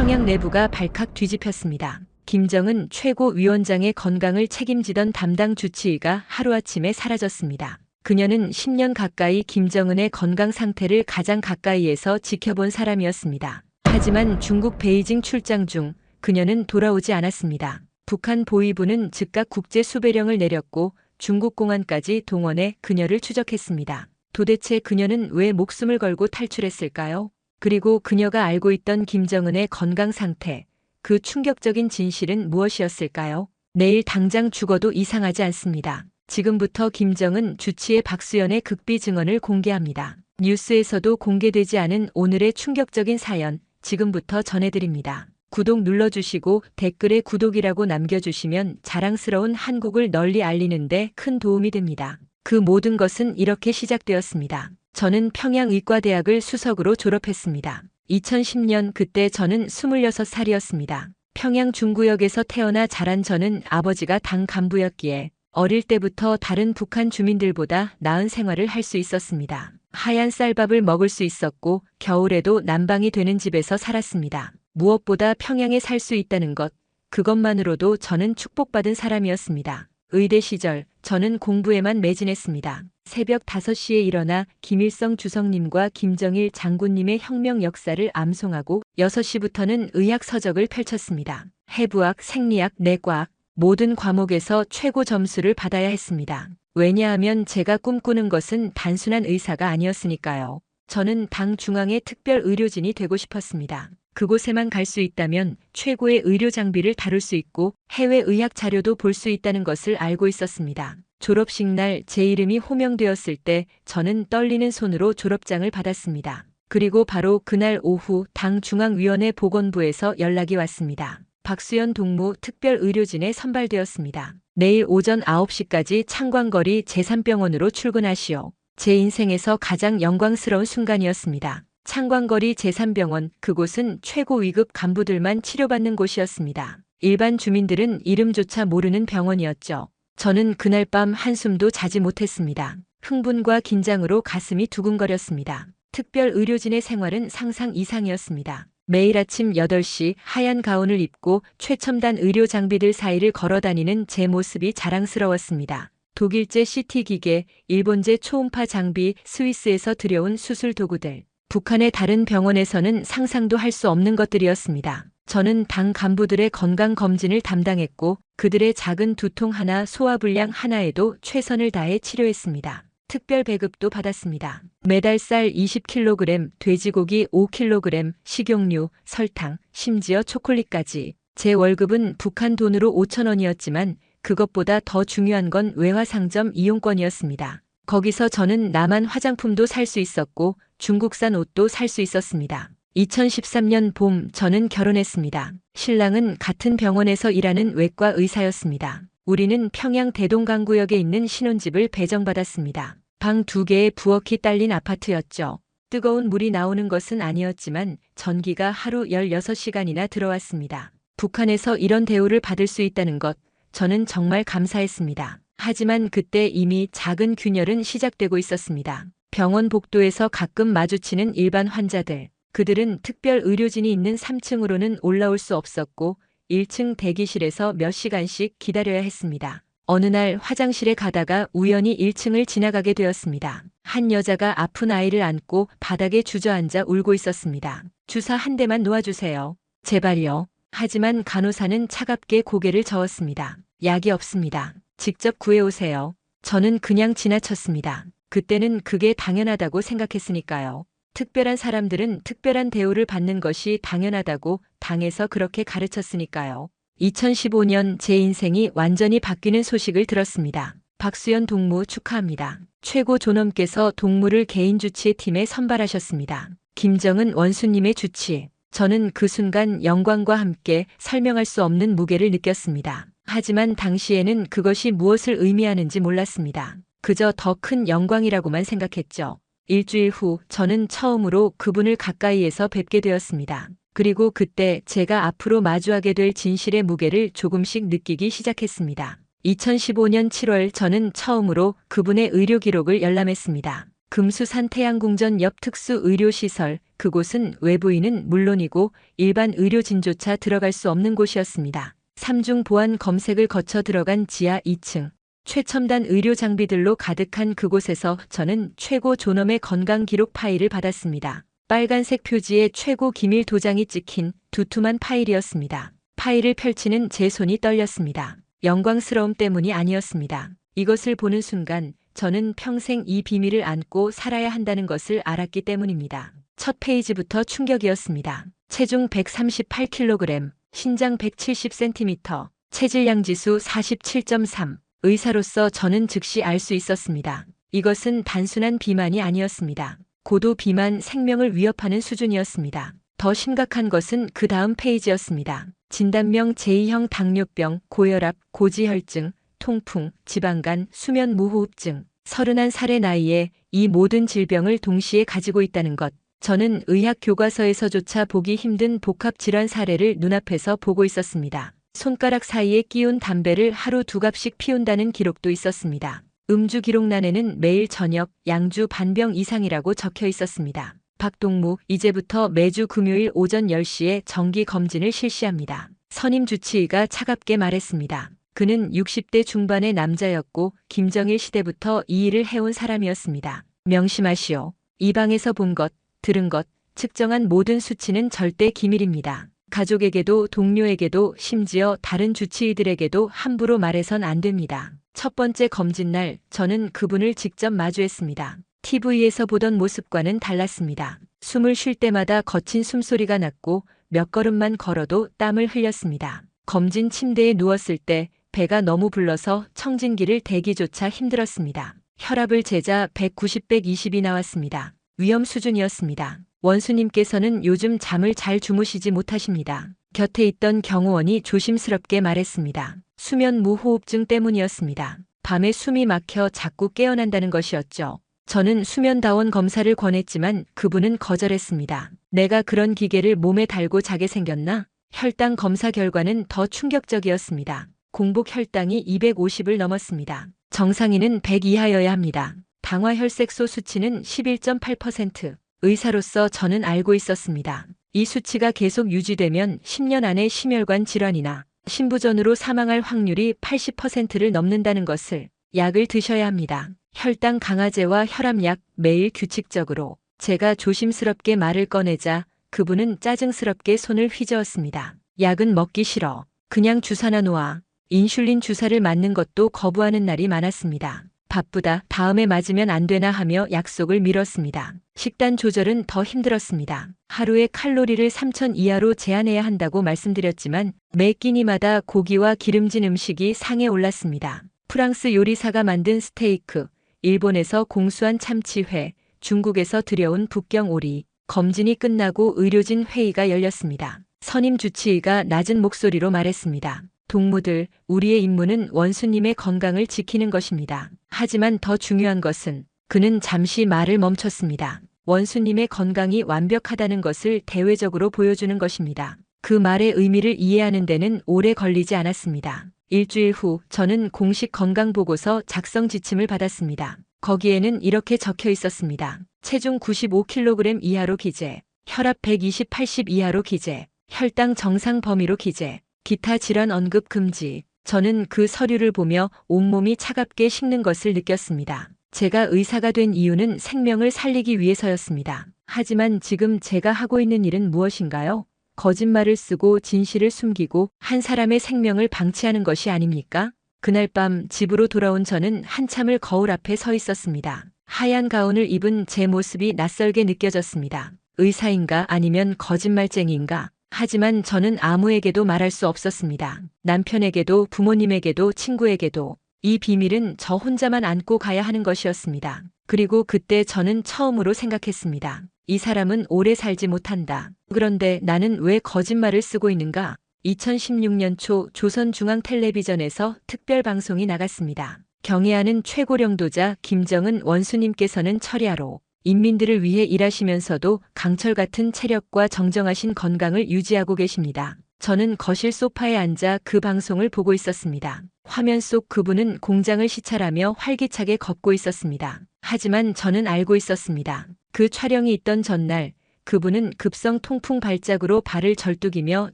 평양 내부가 발칵 뒤집혔습니다. 김정은 최고위원장의 건강을 책임지던 담당 주치의가 하루아침에 사라졌습니다. 그녀는 10년 가까이 김정은의 건강 상태를 가장 가까이에서 지켜본 사람이었습니다. 하지만 중국 베이징 출장 중 그녀는 돌아오지 않았습니다. 북한 보위부는 즉각 국제 수배령을 내렸고 중국 공안까지 동원해 그녀를 추적했습니다. 도대체 그녀는 왜 목숨을 걸고 탈출했을까요? 그리고 그녀가 알고 있던 김정은의 건강 상태, 그 충격적인 진실은 무엇이었을까요? 내일 당장 죽어도 이상하지 않습니다. 지금부터 김정은 주치의 박수연의 극비 증언을 공개합니다. 뉴스에서도 공개되지 않은 오늘의 충격적인 사연, 지금부터 전해드립니다. 구독 눌러주시고 댓글에 구독이라고 남겨주시면 자랑스러운 한국을 널리 알리는데 큰 도움이 됩니다. 그 모든 것은 이렇게 시작되었습니다. 저는 평양의과대학을 수석으로 졸업했습니다. 2010년 그때 저는 26살이었습니다. 평양 중구역에서 태어나 자란 저는 아버지가 당 간부였기에 어릴 때부터 다른 북한 주민들보다 나은 생활을 할 수 있었습니다. 하얀 쌀밥을 먹을 수 있었고 겨울에도 난방이 되는 집에서 살았습니다. 무엇보다 평양에 살 수 있다는 것, 그것만으로도 저는 축복받은 사람이었습니다. 의대 시절 저는 공부에만 매진했습니다. 새벽 5시에 일어나 김일성 주석님과 김정일 장군님의 혁명 역사를 암송하고 6시부터는 의학 서적을 펼쳤습니다. 해부학, 생리학, 내과학 모든 과목에서 최고 점수를 받아야 했습니다. 왜냐하면 제가 꿈꾸는 것은 단순한 의사가 아니었으니까요. 저는 당 중앙의 특별 의료진이 되고 싶었습니다. 그곳에만 갈 수 있다면 최고의 의료 장비를 다룰 수 있고 해외 의학 자료도 볼 수 있다는 것을 알고 있었습니다. 졸업식 날 제 이름이 호명되었을 때 저는 떨리는 손으로 졸업장을 받았습니다. 그리고 바로 그날 오후 당 중앙위원회 보건부에서 연락이 왔습니다. 박수연 동무 특별의료진에 선발되었습니다. 내일 오전 9시까지 창광거리 제3병원으로 출근하시오. 제 인생에서 가장 영광스러운 순간이었습니다. 창광거리 제3병원, 그곳은 최고 위급 간부들만 치료받는 곳이었습니다. 일반 주민들은 이름조차 모르는 병원이었죠. 저는 그날 밤 한숨도 자지 못했습니다. 흥분과 긴장으로 가슴이 두근거렸습니다. 특별 의료진의 생활은 상상 이상이었습니다. 매일 아침 8시 하얀 가운을 입고 최첨단 의료 장비들 사이를 걸어다니는 제 모습이 자랑스러웠습니다. 독일제 CT 기계, 일본제 초음파 장비, 스위스에서 들여온 수술 도구들. 북한의 다른 병원에서는 상상도 할 수 없는 것들이었습니다. 저는 당 간부들의 건강검진을 담당했고 그들의 작은 두통 하나, 소화불량 하나에도 최선을 다해 치료했습니다. 특별 배급도 받았습니다. 매달 쌀 20kg, 돼지고기 5kg, 식용유, 설탕, 심지어 초콜릿까지. 제 월급은 북한 돈으로 5,000원이었지만 그것보다 더 중요한 건 외화상점 이용권이었습니다. 거기서 저는 남한 화장품도 살 수 있었고 중국산 옷도 살 수 있었습니다. 2013년 봄 저는 결혼했습니다. 신랑은 같은 병원에서 일하는 외과 의사였습니다. 우리는 평양 대동강구역에 있는 신혼집을 배정받았습니다. 방 2개에 부엌이 딸린 아파트였죠. 뜨거운 물이 나오는 것은 아니었지만 전기가 하루 16시간이나 들어왔습니다. 북한에서 이런 대우를 받을 수 있다는 것, 저는 정말 감사했습니다. 하지만 그때 이미 작은 균열은 시작되고 있었습니다. 병원 복도에서 가끔 마주치는 일반 환자들. 그들은 특별 의료진이 있는 3층으로는 올라올 수 없었고 1층 대기실에서 몇 시간씩 기다려야 했습니다. 어느 날 화장실에 가다가 우연히 1층을 지나가게 되었습니다. 한 여자가 아픈 아이를 안고 바닥에 주저앉아 울고 있었습니다. 주사 한 대만 놓아주세요. 제발요. 하지만 간호사는 차갑게 고개를 저었습니다. 약이 없습니다. 직접 구해오세요. 저는 그냥 지나쳤습니다. 그때는 그게 당연하다고 생각했으니까요. 특별한 사람들은 특별한 대우를 받는 것이 당연하다고 당에서 그렇게 가르쳤으니까요. 2015년 제 인생이 완전히 바뀌는 소식을 들었습니다. 박수연 동무 축하합니다. 최고 존엄께서 동무를 개인 주치의 팀에 선발하셨습니다. 김정은 원수님의 주치. 저는 그 순간 영광과 함께 설명할 수 없는 무게를 느꼈습니다. 하지만 당시에는 그것이 무엇을 의미하는지 몰랐습니다. 그저 더 큰 영광이라고만 생각했죠. 일주일 후 저는 처음으로 그분을 가까이에서 뵙게 되었습니다. 그리고 그때 제가 앞으로 마주하게 될 진실의 무게를 조금씩 느끼기 시작했습니다. 2015년 7월 저는 처음으로 그분의 의료 기록을 열람했습니다. 금수산 태양궁전 옆 특수의료시설, 그곳은 외부인은 물론이고 일반 의료진조차 들어갈 수 없는 곳이었습니다. 3중 보안 검색을 거쳐 들어간 지하 2층. 최첨단 의료 장비들로 가득한 그곳에서 저는 최고 존엄의 건강 기록 파일을 받았습니다. 빨간색 표지에 최고 기밀 도장이 찍힌 두툼한 파일이었습니다. 파일을 펼치는 제 손이 떨렸습니다. 영광스러움 때문이 아니었습니다. 이것을 보는 순간 저는 평생 이 비밀을 안고 살아야 한다는 것을 알았기 때문입니다. 첫 페이지부터 충격이었습니다. 체중 138kg, 신장 170cm, 체질량 지수 47.3. 의사로서 저는 즉시 알 수 있었습니다. 이것은 단순한 비만이 아니었습니다. 고도 비만 생명을 위협하는 수준이었습니다. 더 심각한 것은 그 다음 페이지였습니다. 진단명 제2형 당뇨병, 고혈압, 고지혈증, 통풍, 지방간, 수면 무호흡증. 31살의 나이에 이 모든 질병을 동시에 가지고 있다는 것. 저는 의학 교과서에서조차 보기 힘든 복합 질환 사례를 눈앞에서 보고 있었습니다. 손가락 사이에 끼운 담배를 하루 2갑씩 피운다는 기록도 있었습니다. 음주 기록란에는 매일 저녁 양주 반병 이상이라고 적혀 있었습니다. 박동무, 이제부터 매주 금요일 오전 10시에 정기 검진을 실시합니다. 선임 주치의가 차갑게 말했습니다. 그는 60대 중반의 남자였고 김정일 시대부터 이 일을 해온 사람이었습니다. 명심하시오. 이 방에서 본 것, 들은 것, 측정한 모든 수치는 절대 기밀입니다. 가족에게도 동료에게도 심지어 다른 주치의들에게도 함부로 말해선 안 됩니다. 첫 번째 검진 날 저는 그분을 직접 마주했습니다. TV에서 보던 모습과는 달랐습니다. 숨을 쉴 때마다 거친 숨소리가 났고 몇 걸음만 걸어도 땀을 흘렸습니다. 검진 침대에 누웠을 때 배가 너무 불러서 청진기를 대기조차 힘들었습니다. 혈압을 재자 190, 120이 나왔습니다. 위험 수준이었습니다. 원수님께서는 요즘 잠을 잘 주무시지 못하십니다. 곁에 있던 경호원이 조심스럽게 말했습니다. 수면 무호흡증 때문이었습니다. 밤에 숨이 막혀 자꾸 깨어난다는 것이었죠. 저는 수면다원 검사를 권했지만 그분은 거절했습니다. 내가 그런 기계를 몸에 달고 자게 생겼나? 혈당 검사 결과는 더 충격적이었습니다. 공복 혈당이 250을 넘었습니다. 정상인은 100 이하여야 합니다. 당화혈색소 수치는 11.8%. 의사로서 저는 알고 있었습니다. 이 수치가 계속 유지되면 10년 안에 심혈관 질환이나 신부전으로 사망할 확률이 80%를 넘는다는 것을. 약을 드셔야 합니다. 혈당 강화제와 혈압약 매일 규칙적으로. 제가 조심스럽게 말을 꺼내자 그분은 짜증스럽게 손을 휘저었습니다. 약은 먹기 싫어. 그냥 주사나 놓아. 인슐린 주사를 맞는 것도 거부하는 날이 많았습니다. 바쁘다. 다음에 맞으면 안 되나 하며 약속을 미뤘습니다. 식단 조절은 더 힘들었습니다. 하루에 칼로리를 3000 이하로 제한해야 한다고 말씀드렸지만 매 끼니마다 고기와 기름진 음식이 상에 올랐습니다. 프랑스 요리사가 만든 스테이크, 일본에서 공수한 참치회, 중국에서 들여온 북경 오리. 검진이 끝나고 의료진 회의가 열렸습니다. 선임 주치의가 낮은 목소리로 말했습니다. 동무들, 우리의 임무는 원수님의 건강을 지키는 것입니다. 하지만 더 중요한 것은 그는 잠시 말을 멈췄습니다. 원수님의 건강이 완벽하다는 것을 대외적으로 보여주는 것입니다. 그 말의 의미를 이해하는 데는 오래 걸리지 않았습니다. 일주일 후 저는 공식 건강보고서 작성 지침을 받았습니다. 거기에는 이렇게 적혀 있었습니다. 체중 95kg 이하로 기재, 혈압 120, 80 이하로 기재, 혈당 정상 범위로 기재, 기타 질환 언급 금지. 저는 그 서류를 보며 온몸이 차갑게 식는 것을 느꼈습니다. 제가 의사가 된 이유는 생명을 살리기 위해서였습니다. 하지만 지금 제가 하고 있는 일은 무엇인가요? 거짓말을 쓰고 진실을 숨기고 한 사람의 생명을 방치하는 것이 아닙니까? 그날 밤 집으로 돌아온 저는 한참을 거울 앞에 서 있었습니다. 하얀 가운을 입은 제 모습이 낯설게 느껴졌습니다. 의사인가 아니면 거짓말쟁이인가? 하지만 저는 아무에게도 말할 수 없었습니다. 남편에게도 부모님에게도 친구에게도. 이 비밀은 저 혼자만 안고 가야 하는 것이었습니다. 그리고 그때 저는 처음으로 생각했습니다. 이 사람은 오래 살지 못한다. 그런데 나는 왜 거짓말을 쓰고 있는가? 2016년 초 조선중앙텔레비전에서 특별방송이 나갔습니다. 경애하는 최고령도자 김정은 원수님께서는 철야로 인민들을 위해 일하시면서도 강철 같은 체력과 정정하신 건강을 유지하고 계십니다. 저는 거실 소파에 앉아 그 방송을 보고 있었습니다. 화면 속 그분은 공장을 시찰하며 활기차게 걷고 있었습니다. 하지만 저는 알고 있었습니다. 그 촬영이 있던 전날 그분은 급성 통풍 발작으로 발을 절뚝이며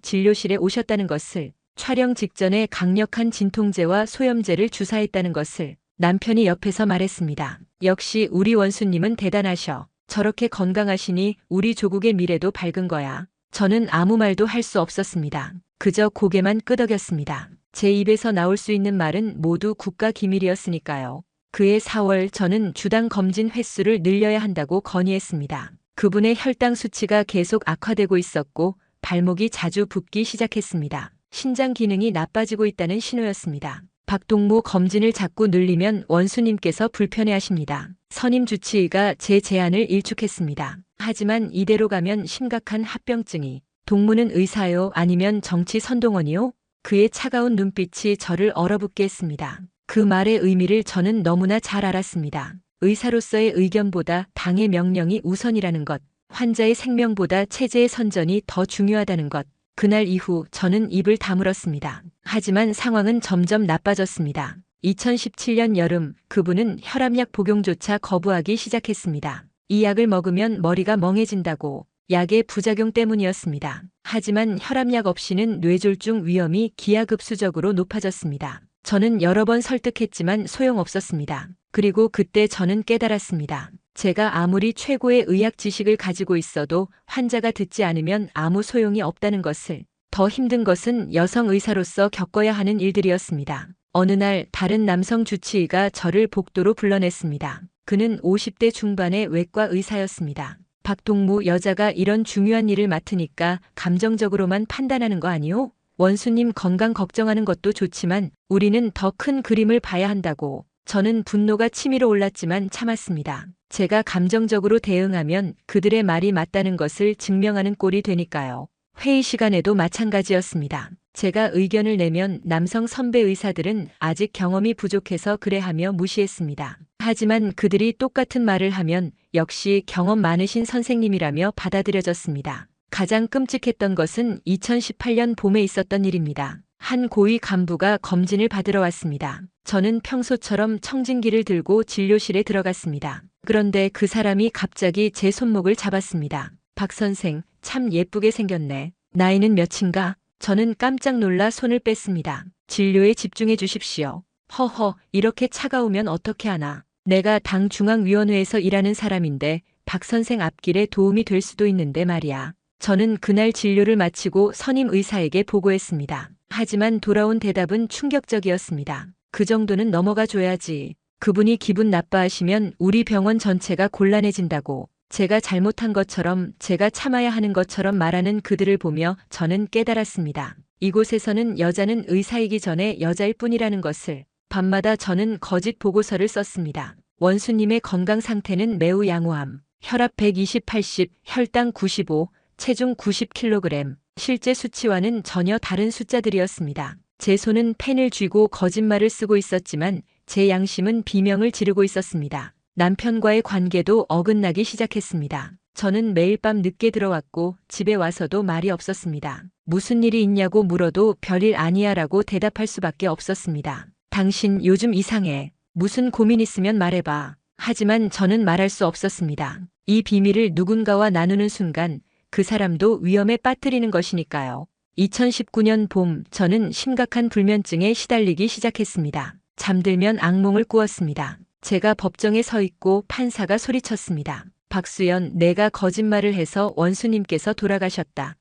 진료실에 오셨다는 것을, 촬영 직전에 강력한 진통제와 소염제를 주사했다는 것을 남편이 옆에서 말했습니다. 역시 우리 원수님은 대단하셔. 저렇게 건강하시니 우리 조국의 미래도 밝은 거야. 저는 아무 말도 할 수 없었습니다. 그저 고개만 끄덕였습니다. 제 입에서 나올 수 있는 말은 모두 국가 기밀이었으니까요. 그해 4월 저는 주당 검진 횟수를 늘려야 한다고 건의했습니다. 그분의 혈당 수치가 계속 악화되고 있었고 발목이 자주 붓기 시작했습니다. 신장 기능이 나빠지고 있다는 신호였습니다. 박동무 검진을 자꾸 늘리면 원수님께서 불편해하십니다. 선임 주치의가 제 제안을 일축했습니다. 하지만 이대로 가면 심각한 합병증이. 동무는 의사요 아니면 정치 선동원이요? 그의 차가운 눈빛이 저를 얼어붙게 했습니다. 그 말의 의미를 저는 너무나 잘 알았습니다. 의사로서의 의견보다 당의 명령이 우선이라는 것, 환자의 생명보다 체제의 선전이 더 중요하다는 것. 그날 이후 저는 입을 다물었습니다. 하지만 상황은 점점 나빠졌습니다. 2017년 여름 그분은 혈압약 복용조차 거부하기 시작했습니다. 이 약을 먹으면 머리가 멍해진다고. 약의 부작용 때문이었습니다. 하지만 혈압약 없이는 뇌졸중 위험이 기하급수적으로 높아졌습니다. 저는 여러 번 설득했지만 소용없었습니다. 그리고 그때 저는 깨달았습니다. 제가 아무리 최고의 의학 지식을 가지고 있어도 환자가 듣지 않으면 아무 소용이 없다는 것을. 더 힘든 것은 여성 의사로서 겪어야 하는 일들이었습니다. 어느 날 다른 남성 주치의가 저를 복도로 불러냈습니다. 그는 50대 중반의 외과 의사였습니다. 박동무 여자가 이런 중요한 일을 맡으니까 감정적으로만 판단하는 거 아니오? 원수님 건강 걱정하는 것도 좋지만 우리는 더 큰 그림을 봐야 한다고. 저는 분노가 치밀어 올랐지만 참았습니다. 제가 감정적으로 대응하면 그들의 말이 맞다는 것을 증명하는 꼴이 되니까요. 회의 시간에도 마찬가지였습니다. 제가 의견을 내면 남성 선배 의사들은 아직 경험이 부족해서 그래 하며 무시했습니다. 하지만 그들이 똑같은 말을 하면 역시 경험 많으신 선생님이라며 받아들여졌습니다. 가장 끔찍했던 것은 2018년 봄에 있었던 일입니다. 한 고위 간부가 검진을 받으러 왔습니다. 저는 평소처럼 청진기를 들고 진료실에 들어갔습니다. 그런데 그 사람이 갑자기 제 손목을 잡았습니다. 박 선생, 참 예쁘게 생겼네. 나이는 몇인가? 저는 깜짝 놀라 손을 뺐습니다. 진료에 집중해 주십시오. 허허, 이렇게 차가우면 어떻게 하나. 내가 당 중앙위원회에서 일하는 사람인데 박 선생 앞길에 도움이 될 수도 있는데 말이야. 저는 그날 진료를 마치고 선임 의사에게 보고했습니다. 하지만 돌아온 대답은 충격적이었습니다. 그 정도는 넘어가 줘야지. 그분이 기분 나빠하시면 우리 병원 전체가 곤란해진다고. 제가 잘못한 것처럼, 제가 참아야 하는 것처럼 말하는 그들을 보며 저는 깨달았습니다. 이곳에서는 여자는 의사이기 전에 여자일 뿐이라는 것을. 밤마다 저는 거짓 보고서를 썼습니다. 원수님의 건강 상태는 매우 양호함. 혈압 120/80, 혈당 95, 체중 90kg. 실제 수치와는 전혀 다른 숫자들이었습니다. 제 손은 펜을 쥐고 거짓말을 쓰고 있었지만 제 양심은 비명을 지르고 있었습니다. 남편과의 관계도 어긋나기 시작했습니다. 저는 매일 밤 늦게 들어왔고 집에 와서도 말이 없었습니다. 무슨 일이 있냐고 물어도 별일 아니야라고 대답할 수밖에 없었습니다. 당신 요즘 이상해. 무슨 고민 있으면 말해봐. 하지만 저는 말할 수 없었습니다. 이 비밀을 누군가와 나누는 순간 그 사람도 위험에 빠뜨리는 것이니까요. 2019년 봄 저는 심각한 불면증에 시달리기 시작했습니다. 잠들면 악몽을 꾸었습니다. 제가 법정에 서 있고 판사가 소리쳤습니다. 박수연, 내가 거짓말을 해서 원수님께서 돌아가셨다.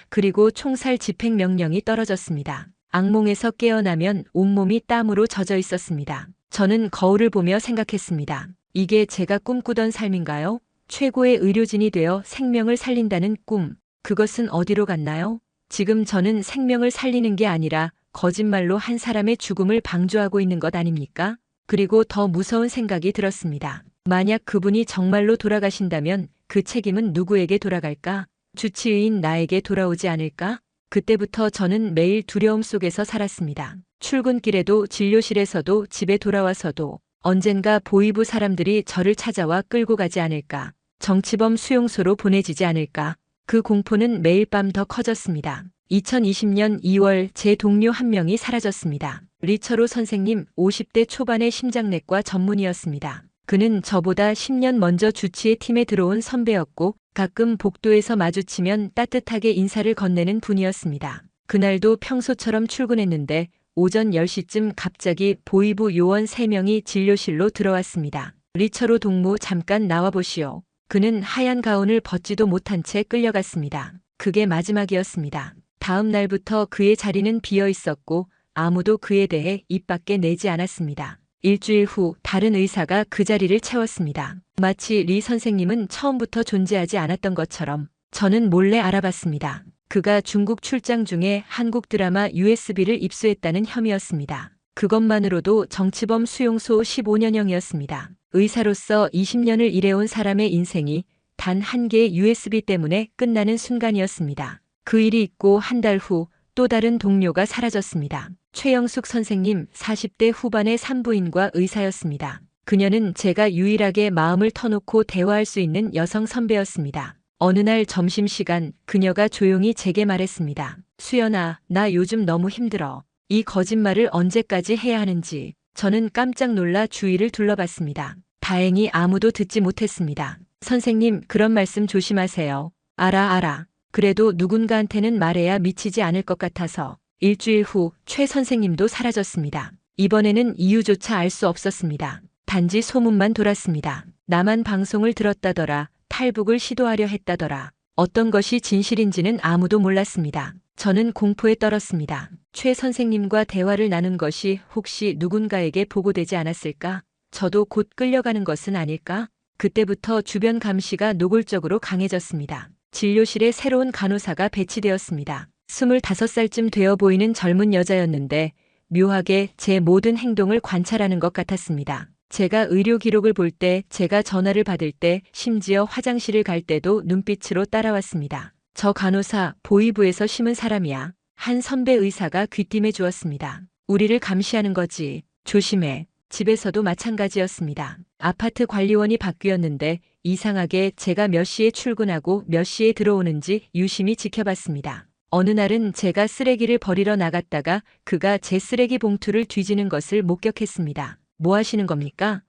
그리고 총살 집행 명령이 떨어졌습니다. 악몽에서 깨어나면 온몸이 땀으로 젖어 있었습니다. 저는 거울을 보며 생각했습니다. 이게 제가 꿈꾸던 삶인가요? 최고의 의료진이 되어 생명을 살린다는 꿈. 그것은 어디로 갔나요? 지금 저는 생명을 살리는 게 아니라 거짓말로 한 사람의 죽음을 방조하고 있는 것 아닙니까? 그리고 더 무서운 생각이 들었습니다. 만약 그분이 정말로 돌아가신다면 그 책임은 누구에게 돌아갈까? 주치의인 나에게 돌아오지 않을까? 그때부터 저는 매일 두려움 속에서 살았습니다. 출근길에도 진료실에서도 집에 돌아와서도 언젠가 보이부 사람들이 저를 찾아와 끌고 가지 않을까? 정치범 수용소로 보내지지 않을까? 그 공포는 매일 밤 더 커졌습니다. 2020년 2월 제 동료 한 명이 사라졌습니다. 리처로 선생님, 50대 초반의 심장내과 전문의였습니다. 그는 저보다 10년 먼저 주치의 팀에 들어온 선배였고 가끔 복도에서 마주치면 따뜻하게 인사를 건네는 분이었습니다. 그날도 평소처럼 출근했는데 오전 10시쯤 갑자기 보이부 요원 3명이 진료실로 들어왔습니다. 리처로 동무 잠깐 나와보시오. 그는 하얀 가운을 벗지도 못한 채 끌려갔습니다. 그게 마지막이었습니다. 다음 날부터 그의 자리는 비어 있었고 아무도 그에 대해 입 밖에 내지 않았습니다. 일주일 후 다른 의사가 그 자리를 채웠습니다. 마치 리 선생님은 처음부터 존재하지 않았던 것처럼 저는 몰래 알아봤습니다. 그가 중국 출장 중에 한국 드라마 USB를 입수했다는 혐의였습니다. 그것만으로도 정치범 수용소 15년형이었습니다. 의사로서 20년을 일해온 사람의 인생이 단 한 개의 USB 때문에 끝나는 순간이었습니다. 그 일이 있고 한 달 후 또 다른 동료가 사라졌습니다. 최영숙 선생님 40대 후반의 산부인과 의사였습니다. 그녀는 제가 유일하게 마음을 터놓고 대화할 수 있는 여성 선배였습니다. 어느 날 점심시간 그녀가 조용히 제게 말했습니다. 수연아, 나 요즘 너무 힘들어. 이 거짓말을 언제까지 해야 하는지. 저는 깜짝 놀라 주위를 둘러봤습니다. 다행히 아무도 듣지 못했습니다. 선생님, 그런 말씀 조심하세요. 알아. 그래도 누군가한테는 말해야 미치지 않을 것 같아서. 일주일 후 최 선생님도 사라졌습니다. 이번에는 이유조차 알 수 없었습니다. 단지 소문만 돌았습니다. 나만 방송을 들었다더라. 탈북을 시도하려 했다더라. 어떤 것이 진실인지는 아무도 몰랐습니다. 저는 공포에 떨었습니다. 최 선생님과 대화를 나눈 것이 혹시 누군가에게 보고되지 않았을까? 저도 곧 끌려가는 것은 아닐까? 그때부터 주변 감시가 노골적으로 강해졌습니다. 진료실에 새로운 간호사가 배치되었습니다. 25살쯤 되어 보이는 젊은 여자였는데 묘하게 제 모든 행동을 관찰하는 것 같았습니다. 제가 의료 기록을 볼 때, 제가 전화를 받을 때, 심지어 화장실을 갈 때도 눈빛으로 따라왔습니다. 저 간호사 보이부에서 심은 사람이야. 한 선배 의사가 귀띔해 주었습니다. 우리를 감시하는 거지. 조심해. 집에서도 마찬가지였습니다. 아파트 관리원이 바뀌었는데 이상하게 제가 몇 시에 출근하고 몇 시에 들어오는지 유심히 지켜봤습니다. 어느 날은 제가 쓰레기를 버리러 나갔다가 그가 제 쓰레기 봉투를 뒤지는 것을 목격했습니다. 뭐 하시는 겁니까?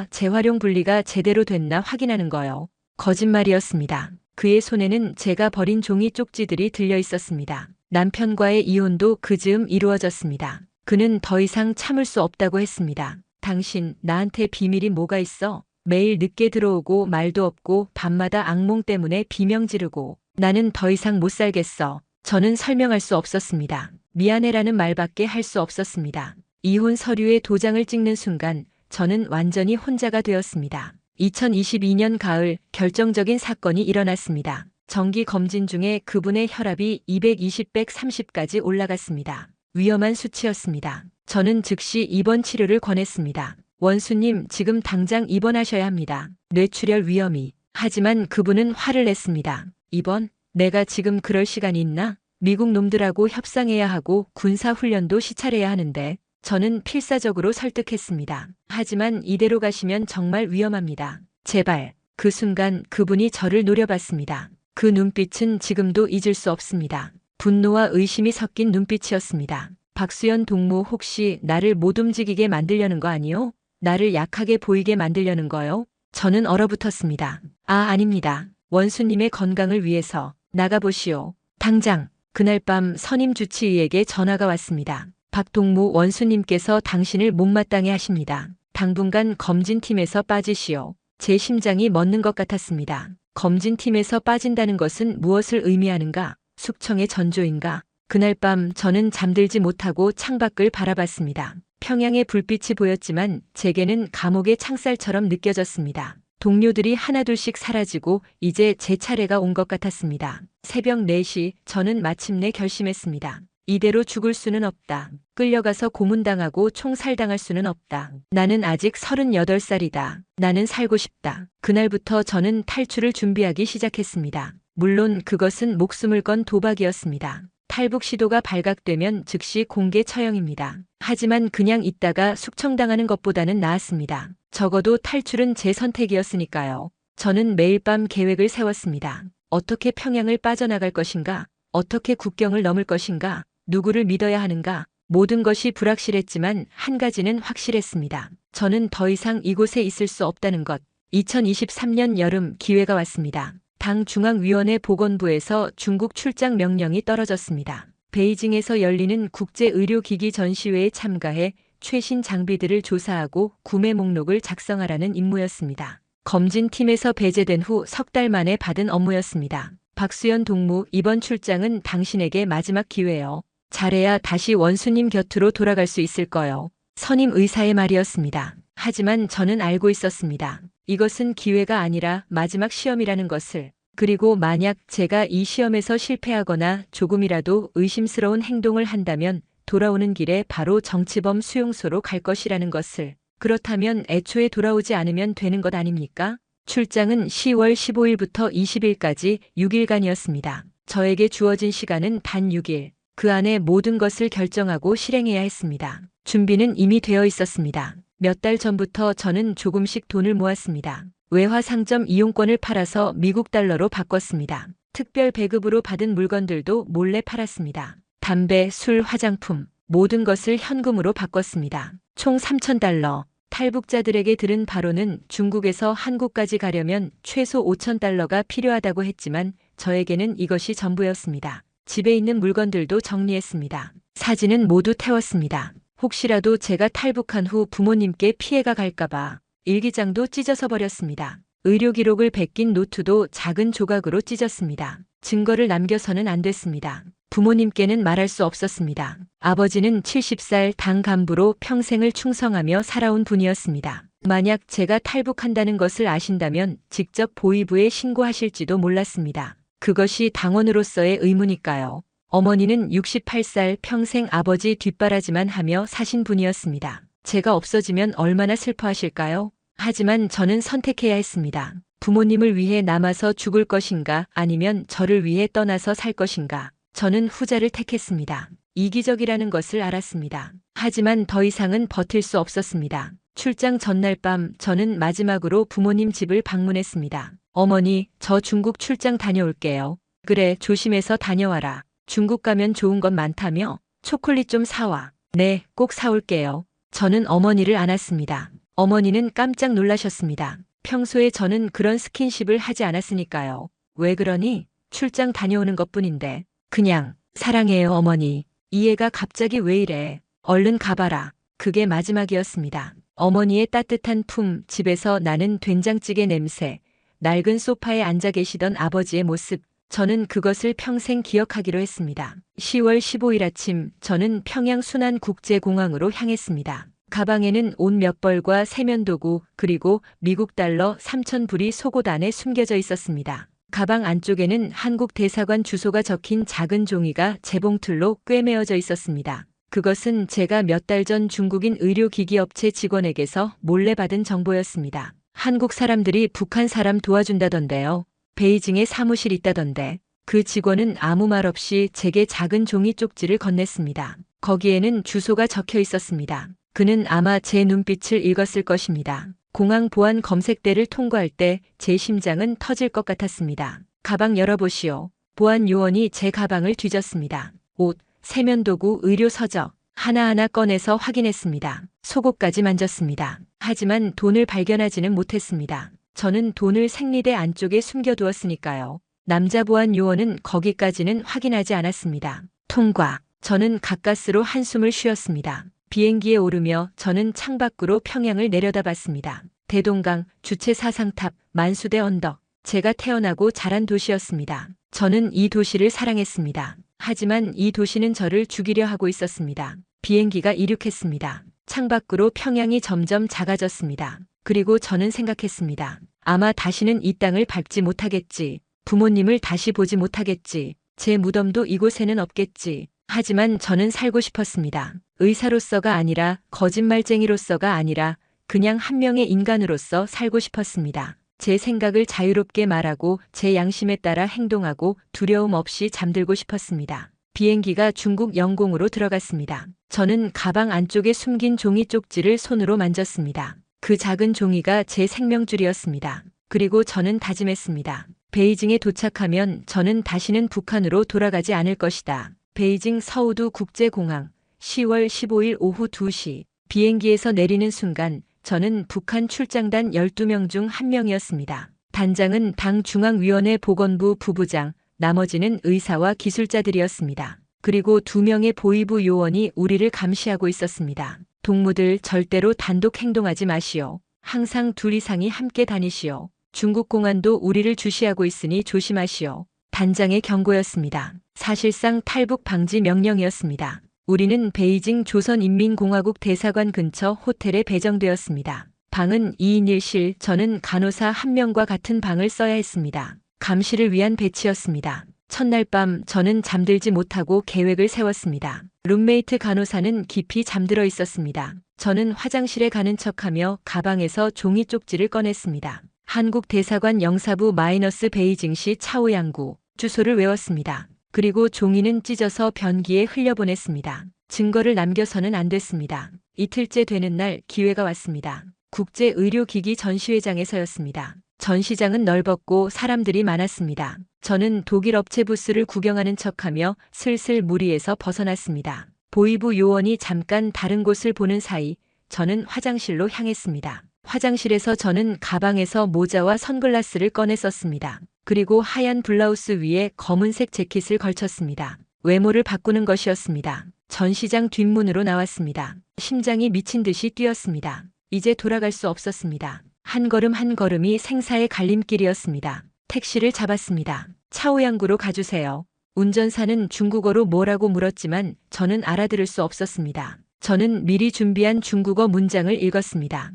재활용 분리가 제대로 됐나 확인하는 거요. 거짓말이었습니다. 그의 손에는 제가 버린 종이 쪽지들이 들려 있었습니다. 남편과의 이혼도 그 즈음 이루어졌습니다. 그는 더 이상 참을 수 없다고 했습니다. 당신, 나한테 비밀이 뭐가 있어? 매일 늦게 들어오고 말도 없고 밤마다 악몽 때문에 비명 지르고 나는 더 이상 못 살겠어. 저는 설명할 수 없었습니다. 미안해라는 말밖에 할 수 없었습니다. 이혼 서류에 도장을 찍는 순간 저는 완전히 혼자가 되었습니다. 2022년 가을 결정적인 사건이 일어났습니다. 정기 검진 중에 그분의 혈압이 220/130까지 올라갔습니다. 위험한 수치였습니다. 저는 즉시 입원 치료를 권했습니다. 원수님, 지금 당장 입원하셔야 합니다. 뇌출혈 위험이. 하지만 그분은 화를 냈습니다. 입원? 내가 지금 그럴 시간이 있나? 미국 놈들하고 협상해야 하고 군사훈련도 시찰해야 하는데. 저는 필사적으로 설득했습니다. 하지만 이대로 가시면 정말 위험합니다. 제발. 그 순간 그분이 저를 노려봤습니다. 그 눈빛은 지금도 잊을 수 없습니다. 분노와 의심이 섞인 눈빛이었습니다. 박수연 동무, 혹시 나를 못 움직이게 만들려는 거 아니요? 나를 약하게 보이게 만들려는 거요? 저는 얼어붙었습니다. 아닙니다. 원수님의 건강을 위해서 나가보시오. 당장. 그날 밤 선임 주치의에게 전화가 왔습니다. 박동무, 원수님께서 당신을 못마땅해 하십니다. 당분간 검진팀에서 빠지시오. 제 심장이 멎는 것 같았습니다. 검진팀에서 빠진다는 것은 무엇을 의미하는가? 숙청의 전조인가? 그날 밤 저는 잠들지 못하고 창밖을 바라봤습니다. 평양의 불빛이 보였지만 제게는 감옥의 창살처럼 느껴졌습니다. 동료들이 하나둘씩 사라지고 이제 제 차례가 온 것 같았습니다. 새벽 4시 저는 마침내 결심했습니다. 이대로 죽을 수는 없다. 끌려가서 고문당하고 총살당할 수는 없다. 나는 아직 38살이다. 나는 살고 싶다. 그날부터 저는 탈출을 준비하기 시작했습니다. 물론 그것은 목숨을 건 도박이었습니다. 탈북 시도가 발각되면 즉시 공개 처형입니다. 하지만 그냥 있다가 숙청당하는 것보다는 나았습니다. 적어도 탈출은 제 선택이었으니까요. 저는 매일 밤 계획을 세웠습니다. 어떻게 평양을 빠져나갈 것인가? 어떻게 국경을 넘을 것인가? 누구를 믿어야 하는가? 모든 것이 불확실했지만 한 가지는 확실했습니다. 저는 더 이상 이곳에 있을 수 없다는 것. 2023년 여름 기회가 왔습니다. 당 중앙위원회 보건부에서 중국 출장 명령이 떨어졌습니다. 베이징에서 열리는 국제의료기기 전시회에 참가해 최신 장비들을 조사하고 구매 목록을 작성하라는 임무였습니다. 검진팀에서 배제된 후 석 달 만에 받은 업무였습니다. 박수연 동무, 이번 출장은 당신에게 마지막 기회예요. 잘해야 다시 원수님 곁으로 돌아갈 수 있을 거요. 선임 의사의 말이었습니다. 하지만 저는 알고 있었습니다. 이것은 기회가 아니라 마지막 시험이라는 것을. 그리고 만약 제가 이 시험에서 실패하거나 조금이라도 의심스러운 행동을 한다면 돌아오는 길에 바로 정치범 수용소로 갈 것이라는 것을. 그렇다면 애초에 돌아오지 않으면 되는 것 아닙니까? 출장은 10월 15일부터 20일까지 6일간이었습니다. 저에게 주어진 시간은 단 6일. 그 안에 모든 것을 결정하고 실행해야 했습니다. 준비는 이미 되어 있었습니다. 몇 달 전부터 저는 조금씩 돈을 모았습니다. 외화 상점 이용권을 팔아서 미국 달러로 바꿨습니다. 특별 배급으로 받은 물건들도 몰래 팔았습니다. 담배, 술, 화장품, 모든 것을 현금으로 바꿨습니다. 총 3,000달러. 탈북자들에게 들은 바로는 중국에서 한국까지 가려면 최소 5,000달러가 필요하다고 했지만 저에게는 이것이 전부였습니다. 집에 있는 물건들도 정리했습니다. 사진은 모두 태웠습니다. 혹시라도 제가 탈북한 후 부모님께 피해가 갈까봐. 일기장도 찢어서 버렸습니다. 의료 기록을 베낀 노트도 작은 조각으로 찢었습니다. 증거를 남겨서는 안 됐습니다. 부모님께는 말할 수 없었습니다. 아버지는 70살 당 간부로 평생을 충성하며 살아온 분이었습니다. 만약 제가 탈북한다는 것을 아신다면 직접 보위부에 신고하실지도 몰랐습니다. 그것이 당원으로서의 의무니까요. 어머니는 68살 평생 아버지 뒷바라지만 하며 사신 분이었습니다. 제가 없어지면 얼마나 슬퍼하실까요? 하지만 저는 선택해야 했습니다. 부모님을 위해 남아서 죽을 것인가 아니면 저를 위해 떠나서 살 것인가. 저는 후자를 택했습니다. 이기적이라는 것을 알았습니다. 하지만 더 이상은 버틸 수 없었습니다. 출장 전날 밤 저는 마지막으로 부모님 집을 방문했습니다. 어머니, 저 중국 출장 다녀올게요. 그래, 조심해서 다녀와라. 중국 가면 좋은 건 많다며? 초콜릿 좀 사와. 네, 꼭 사올게요. 저는 어머니를 안았습니다. 어머니는 깜짝 놀라셨습니다. 평소에 저는 그런 스킨십을 하지 않았으니까요. 왜 그러니? 출장 다녀오는 것뿐인데. 그냥 사랑해요 어머니. 이 애가 갑자기 왜 이래. 얼른 가봐라. 그게 마지막이었습니다. 어머니의 따뜻한 품, 집에서 나는 된장찌개 냄새, 낡은 소파에 앉아 계시던 아버지의 모습. 저는 그것을 평생 기억하기로 했습니다. 10월 15일 아침 저는 평양 순안국제공항으로 향했습니다. 가방에는 옷 몇 벌과 세면도구 그리고 미국 달러 3,000불이 속옷 안에 숨겨져 있었습니다. 가방 안쪽에는 한국 대사관 주소가 적힌 작은 종이가 재봉틀로 꿰매어져 있었습니다. 그것은 제가 몇 달 전 중국인 의료기기 업체 직원에게서 몰래 받은 정보였습니다. 한국 사람들이 북한 사람 도와준다던데요. 베이징에 사무실 있다던데. 그 직원은 아무 말 없이 제게 작은 종이 쪽지를 건넸습니다. 거기에는 주소가 적혀 있었습니다. 그는 아마 제 눈빛을 읽었을 것입니다. 공항 보안 검색대를 통과할 때 제 심장은 터질 것 같았습니다. 가방 열어보시오. 보안 요원이 제 가방을 뒤졌습니다. 옷, 세면도구, 의료 서적 하나하나 꺼내서 확인했습니다. 속옷까지 만졌습니다. 하지만 돈을 발견하지는 못했습니다. 저는 돈을 생리대 안쪽에 숨겨두었으니까요. 남자 보안 요원은 거기까지는 확인하지 않았습니다. 통과. 저는 가까스로 한숨을 쉬었습니다. 비행기에 오르며 저는 창밖으로 평양을 내려다봤습니다. 대동강, 주체 사상탑, 만수대 언덕. 제가 태어나고 자란 도시였습니다. 저는 이 도시를 사랑했습니다. 하지만 이 도시는 저를 죽이려 하고 있었습니다. 비행기가 이륙했습니다. 창밖으로 평양이 점점 작아졌습니다. 그리고 저는 생각했습니다. 아마 다시는 이 땅을 밟지 못하겠지. 부모님을 다시 보지 못하겠지. 제 무덤도 이곳에는 없겠지. 하지만 저는 살고 싶었습니다. 의사로서가 아니라 거짓말쟁이로서가 아니라 그냥 한 명의 인간으로서 살고 싶었습니다. 제 생각을 자유롭게 말하고 제 양심에 따라 행동하고 두려움 없이 잠들고 싶었습니다. 비행기가 중국 영공으로 들어갔습니다. 저는 가방 안쪽에 숨긴 종이 쪽지를 손으로 만졌습니다. 그 작은 종이가 제 생명줄이었습니다. 그리고 저는 다짐했습니다. 베이징에 도착하면 저는 다시는 북한으로 돌아가지 않을 것이다. 베이징 서우두 국제공항 10월 15일 오후 2시. 비행기에서 내리는 순간 저는 북한 출장단 12명 중 한 명이었습니다. 단장은 당 중앙위원회 보건부 부부장, 나머지는 의사와 기술자들이었습니다. 그리고 2명의 보위부 요원이 우리를 감시하고 있었습니다. 동무들 절대로 단독 행동하지 마시오. 항상 2 이상이 함께 다니시오. 중국 공안도 우리를 주시하고 있으니 조심하시오. 단장의 경고였습니다. 사실상 탈북 방지 명령이었습니다. 우리는 베이징 조선인민공화국 대사관 근처 호텔에 배정되었습니다. 방은 2인 1실, 저는 간호사 1명과 같은 방을 써야 했습니다. 감시를 위한 배치였습니다. 첫날 밤 저는 잠들지 못하고 계획을 세웠습니다. 룸메이트 간호사는 깊이 잠들어 있었습니다. 저는 화장실에 가는 척하며 가방에서 종이 쪽지를 꺼냈습니다. 한국 대사관 영사부 마이너스 베이징시 차오양구 주소를 외웠습니다. 그리고 종이는 찢어서 변기에 흘려보냈습니다. 증거를 남겨서는 안 됐습니다. 이틀째 되는 날 기회가 왔습니다. 국제의료기기 전시회장에서였습니다. 전시장은 넓었고 사람들이 많았습니다. 저는 독일 업체 부스를 구경하는 척하며 슬슬 무리에서 벗어났습니다. 보위부 요원이 잠깐 다른 곳을 보는 사이 저는 화장실로 향했습니다. 화장실에서 저는 가방에서 모자와 선글라스를 꺼내 썼습니다. 그리고 하얀 블라우스 위에 검은색 재킷을 걸쳤습니다. 외모를 바꾸는 것이었습니다. 전시장 뒷문으로 나왔습니다. 심장이 미친 듯이 뛰었습니다. 이제 돌아갈 수 없었습니다. 한 걸음 한 걸음이 생사의 갈림길이었습니다. 택시를 잡았습니다. 차오양구로 가주세요. 운전사는 중국어로 뭐라고 물었지만 저는 알아들을 수 없었습니다. 저는 미리 준비한 중국어 문장을 읽었습니다.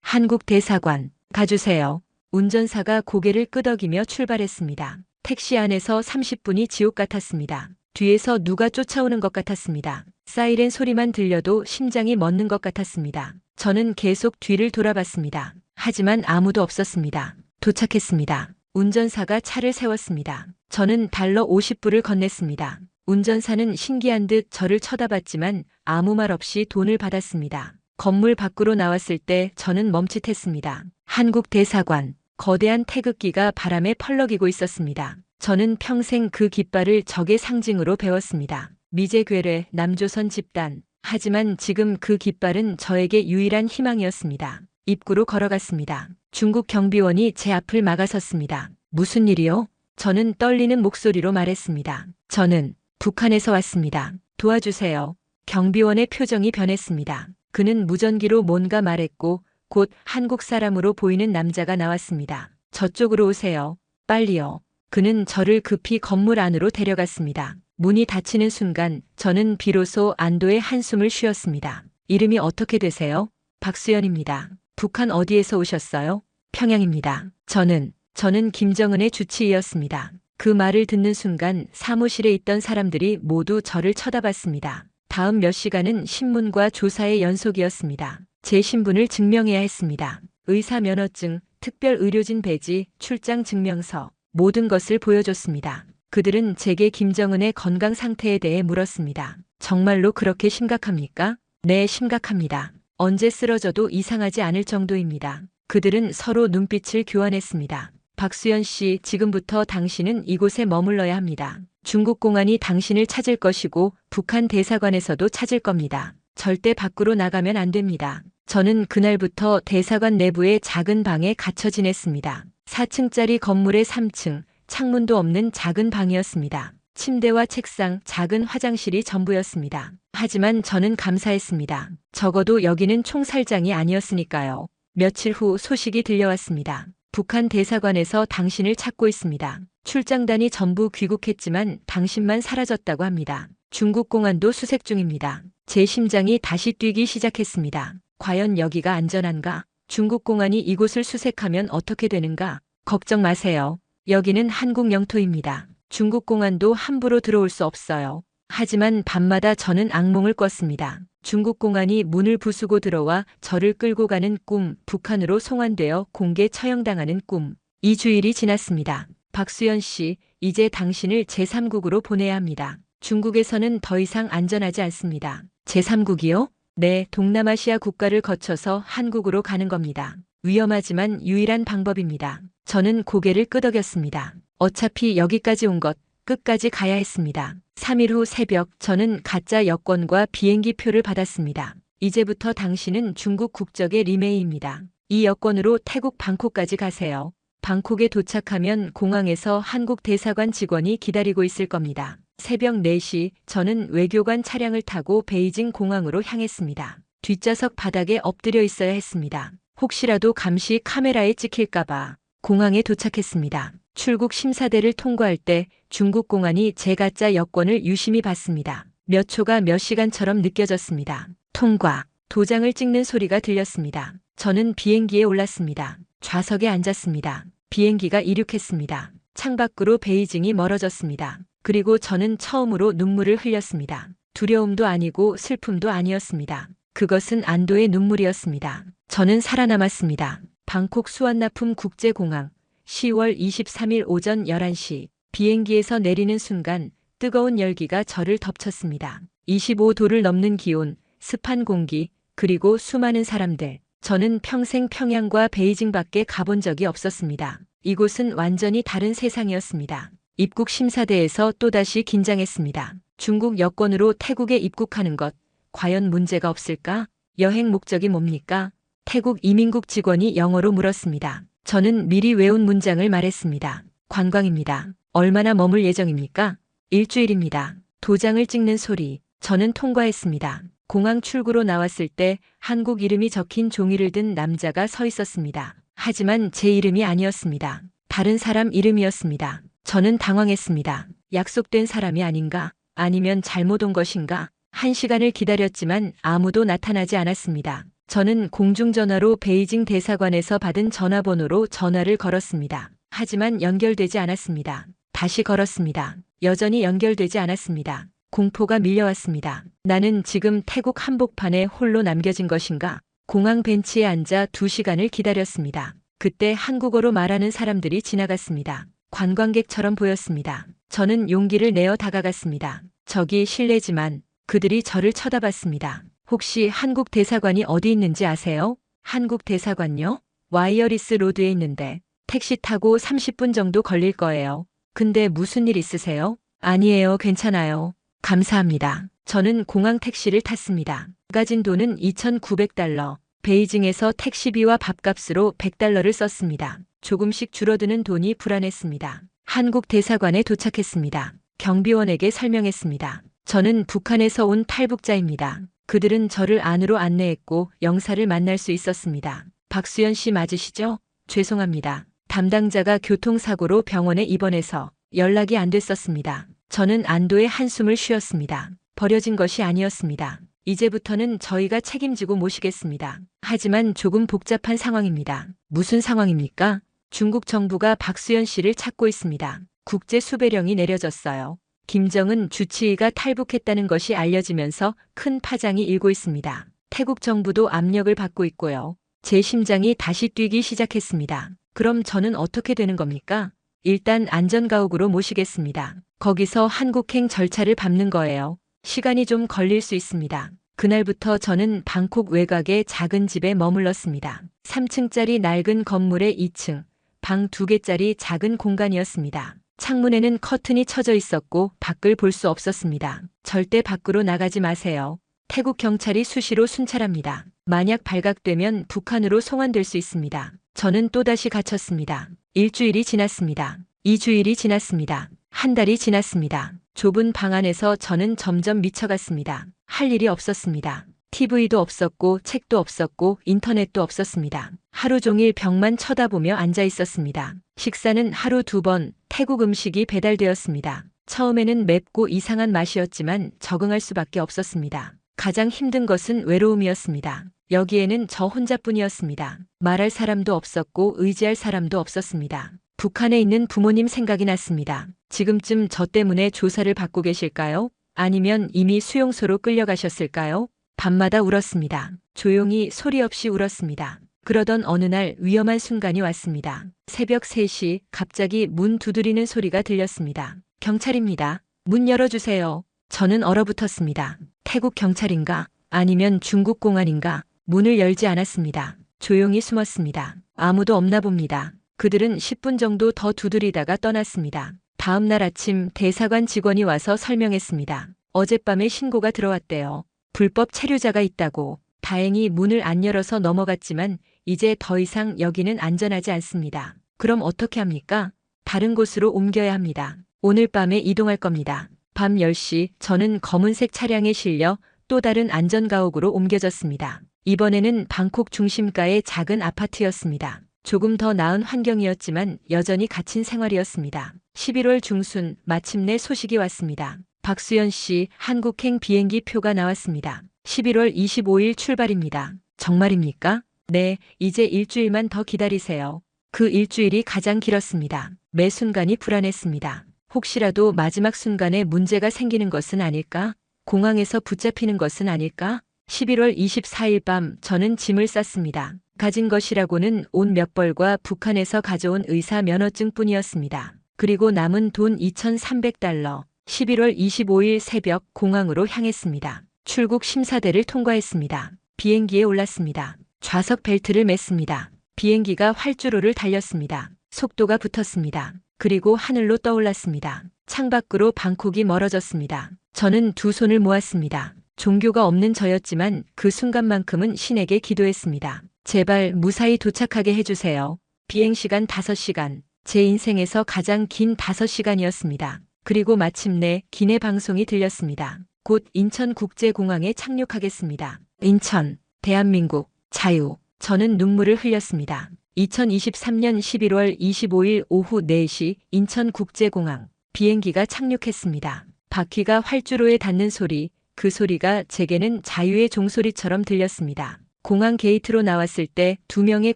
한국 대사관, 가주세요. 운전사가 고개를 끄덕이며 출발했습니다. 택시 안에서 30분이 지옥 같았습니다. 뒤에서 누가 쫓아오는 것 같았습니다. 사이렌 소리만 들려도 심장이 멎는 것 같았습니다. 저는 계속 뒤를 돌아봤습니다. 하지만 아무도 없었습니다. 도착했습니다. 운전사가 차를 세웠습니다. 저는 달러 50불을 건넸습니다. 운전사는 신기한 듯 저를 쳐다봤지만 아무 말 없이 돈을 받았습니다. 건물 밖으로 나왔을 때 저는 멈칫했습니다. 한국 대사관, 거대한 태극기가 바람에 펄럭이고 있었습니다. 저는 평생 그 깃발을 적의 상징으로 배웠습니다. 미제괴뢰, 남조선 집단. 하지만 지금 그 깃발은 저에게 유일한 희망이었습니다. 입구로 걸어갔습니다. 중국 경비원이 제 앞을 막아섰습니다. 무슨 일이요? 저는 떨리는 목소리로 말했습니다. 저는 북한에서 왔습니다. 도와주세요. 경비원의 표정이 변했습니다. 그는 무전기로 뭔가 말했고 곧 한국 사람으로 보이는 남자가 나왔습니다. 저쪽으로 오세요. 빨리요. 그는 저를 급히 건물 안으로 데려갔습니다. 문이 닫히는 순간 저는 비로소 안도의 한숨을 쉬었습니다. 이름이 어떻게 되세요? 박수연입니다. 북한 어디에서 오셨어요? 평양입니다. 저는 김정은의 주치의였습니다. 그 말을 듣는 순간 사무실에 있던 사람들이 모두 저를 쳐다봤습니다. 다음 몇 시간은 신문과 조사의 연속이었습니다. 제 신분을 증명해야 했습니다. 의사 면허증, 특별 의료진 배지, 출장 증명서, 모든 것을 보여줬습니다. 그들은 제게 김정은의 건강 상태에 대해 물었습니다. 정말로 그렇게 심각합니까? 네, 심각합니다. 언제 쓰러져도 이상하지 않을 정도입니다. 그들은 서로 눈빛을 교환했습니다. 박수연 씨, 지금부터 당신은 이곳에 머물러야 합니다. 중국 공안이 당신을 찾을 것이고 북한 대사관에서도 찾을 겁니다. 절대 밖으로 나가면 안 됩니다. 저는 그날부터 대사관 내부의 작은 방에 갇혀 지냈습니다. 4층짜리 건물의 3층, 창문도 없는 작은 방이었습니다. 침대와 책상, 작은 화장실이 전부였습니다. 하지만 저는 감사했습니다. 적어도 여기는 총살장이 아니었으니까요. 며칠 후 소식이 들려왔습니다. 북한 대사관에서 당신을 찾고 있습니다. 출장단이 전부 귀국했지만 당신만 사라졌다고 합니다. 중국 공안도 수색 중입니다. 제 심장이 다시 뛰기 시작했습니다. 과연 여기가 안전한가? 중국 공안이 이곳을 수색하면 어떻게 되는가? 걱정 마세요. 여기는 한국 영토입니다. 중국 공안도 함부로 들어올 수 없어요. 하지만 밤마다 저는 악몽을 꿨습니다. 중국 공안이 문을 부수고 들어와 저를 끌고 가는 꿈, 북한으로 송환되어 공개 처형당하는 꿈. 2주일이 지났습니다. 박수연 씨, 이제 당신을 제3국으로 보내야 합니다. 중국에서는 더 이상 안전하지 않습니다. 제3국이요? 네, 동남아시아 국가를 거쳐서 한국으로 가는 겁니다. 위험하지만 유일한 방법입니다. 저는 고개를 끄덕였습니다. 어차피 여기까지 온 것, 끝까지 가야 했습니다. 3일 후 새벽 저는 가짜 여권과 비행기 표를 받았습니다. 이제부터 당신은 중국 국적의 리메이입니다. 이 여권으로 태국 방콕까지 가세요. 방콕에 도착하면 공항에서 한국 대사관 직원이 기다리고 있을 겁니다. 새벽 4시 저는 외교관 차량을 타고 베이징 공항으로 향했습니다. 뒷좌석 바닥에 엎드려 있어야 했습니다. 혹시라도 감시 카메라에 찍힐까봐. 공항에 도착했습니다. 출국 심사대를 통과할 때 중국 공안이 제 가짜 여권을 유심히 봤습니다. 몇 초가 몇 시간처럼 느껴졌습니다. 통과. 도장을 찍는 소리가 들렸습니다. 저는 비행기에 올랐습니다. 좌석에 앉았습니다. 비행기가 이륙했습니다. 창밖으로 베이징이 멀어졌습니다. 그리고 저는 처음으로 눈물을 흘렸습니다. 두려움도 아니고 슬픔도 아니었습니다. 그것은 안도의 눈물이었습니다. 저는 살아남았습니다. 방콕 수완나품 국제공항 10월 23일 오전 11시 비행기에서 내리는 순간 뜨거운 열기가 저를 덮쳤습니다. 25도를 넘는 기온, 습한 공기, 그리고 수많은 사람들. 저는 평생 평양과 베이징밖에 가본 적이 없었습니다. 이곳은 완전히 다른 세상이었습니다. 입국 심사대에서 또다시 긴장했습니다. 중국 여권으로 태국에 입국하는 것, 과연 문제가 없을까? 여행 목적이 뭡니까? 태국 이민국 직원이 영어로 물었습니다. 저는 미리 외운 문장을 말했습니다. 관광입니다. 얼마나 머물 예정입니까? 일주일입니다. 도장을 찍는 소리. 저는 통과했습니다. 공항 출구로 나왔을 때 한국 이름이 적힌 종이를 든 남자가 서 있었습니다. 하지만 제 이름이 아니었습니다. 다른 사람 이름이었습니다. 저는 당황했습니다. 약속된 사람이 아닌가? 아니면 잘못 온 것인가? 1시간을 기다렸지만 아무도 나타나지 않았습니다. 저는 공중전화로 베이징 대사관에서 받은 전화번호로 전화를 걸었습니다. 하지만 연결되지 않았습니다. 다시 걸었습니다. 여전히 연결되지 않았습니다. 공포가 밀려왔습니다. 나는 지금 태국 한복판에 홀로 남겨진 것인가? 공항 벤치에 앉아 2시간을 기다렸습니다. 그때 한국어로 말하는 사람들이 지나갔습니다. 관광객처럼 보였습니다. 저는 용기를 내어 다가갔습니다. 저기 실례지만 그들이 저를 쳐다봤습니다. 혹시 한국 대사관이 어디 있는지 아세요? 한국 대사관요? 와이어리스 로드에 있는데 택시 타고 30분 정도 걸릴 거예요. 근데 무슨 일 있으세요? 아니에요, 괜찮아요. 감사합니다. 저는 공항 택시를 탔습니다. 가진 돈은 2,900달러. 베이징에서 택시비와 밥값으로 100달러를 썼습니다. 조금씩 줄어드는 돈이 불안했습니다. 한국 대사관에 도착했습니다. 경비원에게 설명했습니다. 저는 북한에서 온 탈북자입니다. 그들은 저를 안으로 안내했고 영사를 만날 수 있었습니다. 박수연 씨 맞으시죠? 죄송합니다. 담당자가 교통사고로 병원에 입원해서 연락이 안 됐었습니다. 저는 안도의 한숨을 쉬었습니다. 버려진 것이 아니었습니다. 이제부터는 저희가 책임지고 모시겠습니다. 하지만 조금 복잡한 상황입니다. 무슨 상황입니까? 중국 정부가 박수연 씨를 찾고 있습니다. 국제 수배령이 내려졌어요. 김정은 주치의가 탈북했다는 것이 알려지면서 큰 파장이 일고 있습니다. 태국 정부도 압력을 받고 있고요. 제 심장이 다시 뛰기 시작했습니다. 그럼 저는 어떻게 되는 겁니까? 일단 안전가옥으로 모시겠습니다. 거기서 한국행 절차를 밟는 거예요. 시간이 좀 걸릴 수 있습니다. 그날부터 저는 방콕 외곽의 작은 집에 머물렀습니다. 3층짜리 낡은 건물의 2층, 방 2개짜리 작은 공간이었습니다. 창문에는 커튼이 쳐져 있었고 밖을 볼 수 없었습니다. 절대 밖으로 나가지 마세요. 태국 경찰이 수시로 순찰합니다. 만약 발각되면 북한으로 송환될 수 있습니다. 저는 또다시 갇혔습니다. 일주일이 지났습니다. 2주일이 지났습니다. 한 달이 지났습니다. 좁은 방 안에서 저는 점점 미쳐갔습니다. 할 일이 없었습니다. TV도 없었고 책도 없었고 인터넷도 없었습니다. 하루 종일 벽만 쳐다보며 앉아 있었습니다. 식사는 하루 2번 태국 음식이 배달되었습니다. 처음에는 맵고 이상한 맛이었지만 적응할 수밖에 없었습니다. 가장 힘든 것은 외로움이었습니다. 여기에는 저 혼자뿐이었습니다. 말할 사람도 없었고 의지할 사람도 없었습니다. 북한에 있는 부모님 생각이 났습니다. 지금쯤 저 때문에 조사를 받고 계실까요? 아니면 이미 수용소로 끌려가셨을까요? 밤마다 울었습니다. 조용히 소리 없이 울었습니다. 그러던 어느 날 위험한 순간이 왔습니다. 새벽 3시 갑자기 문 두드리는 소리가 들렸습니다. 경찰입니다. 문 열어주세요. 저는 얼어붙었습니다. 태국 경찰인가? 아니면 중국 공안인가? 문을 열지 않았습니다. 조용히 숨었습니다. 아무도 없나 봅니다. 그들은 10분 정도 더 두드리다가 떠났습니다. 다음 날 아침 대사관 직원이 와서 설명했습니다. 어젯밤에 신고가 들어왔대요. 불법 체류자가 있다고. 다행히 문을 안 열어서 넘어갔지만 이제 더 이상 여기는 안전하지 않습니다. 그럼 어떻게 합니까? 다른 곳으로 옮겨야 합니다. 오늘 밤에 이동할 겁니다. 밤 10시 저는 검은색 차량에 실려 또 다른 안전가옥으로 옮겨졌습니다. 이번에는 방콕 중심가의 작은 아파트였습니다. 조금 더 나은 환경이었지만 여전히 갇힌 생활이었습니다. 11월 중순 마침내 소식이 왔습니다. 박수연 씨 한국행 비행기 표가 나왔습니다. 11월 25일 출발입니다. 정말입니까? 네, 이제 일주일만 더 기다리세요. 그 일주일이 가장 길었습니다. 매 순간이 불안했습니다. 혹시라도 마지막 순간에 문제가 생기는 것은 아닐까? 공항에서 붙잡히는 것은 아닐까? 11월 24일 밤 저는 짐을 쌌습니다. 가진 것이라고는 옷 몇 벌과 북한에서 가져온 의사 면허증뿐이었습니다. 그리고 남은 돈 2,300달러. 11월 25일 새벽 공항으로 향했습니다. 출국 심사대를 통과했습니다. 비행기에 올랐습니다. 좌석 벨트를 맸습니다. 비행기가 활주로를 달렸습니다. 속도가 붙었습니다. 그리고 하늘로 떠올랐습니다. 창밖으로 방콕이 멀어졌습니다. 저는 두 손을 모았습니다. 종교가 없는 저였지만 그 순간만큼은 신에게 기도했습니다. 제발 무사히 도착하게 해주세요. 비행시간 5시간. 제 인생에서 가장 긴 5시간이었습니다. 그리고 마침내 기내 방송이 들렸습니다. 곧 인천국제공항에 착륙하겠습니다. 인천, 대한민국, 자유. 저는 눈물을 흘렸습니다. 2023년 11월 25일 오후 4시 인천국제공항. 비행기가 착륙했습니다. 바퀴가 활주로에 닿는 소리, 그 소리가 제게는 자유의 종소리처럼 들렸습니다. 공항 게이트로 나왔을 때 2명의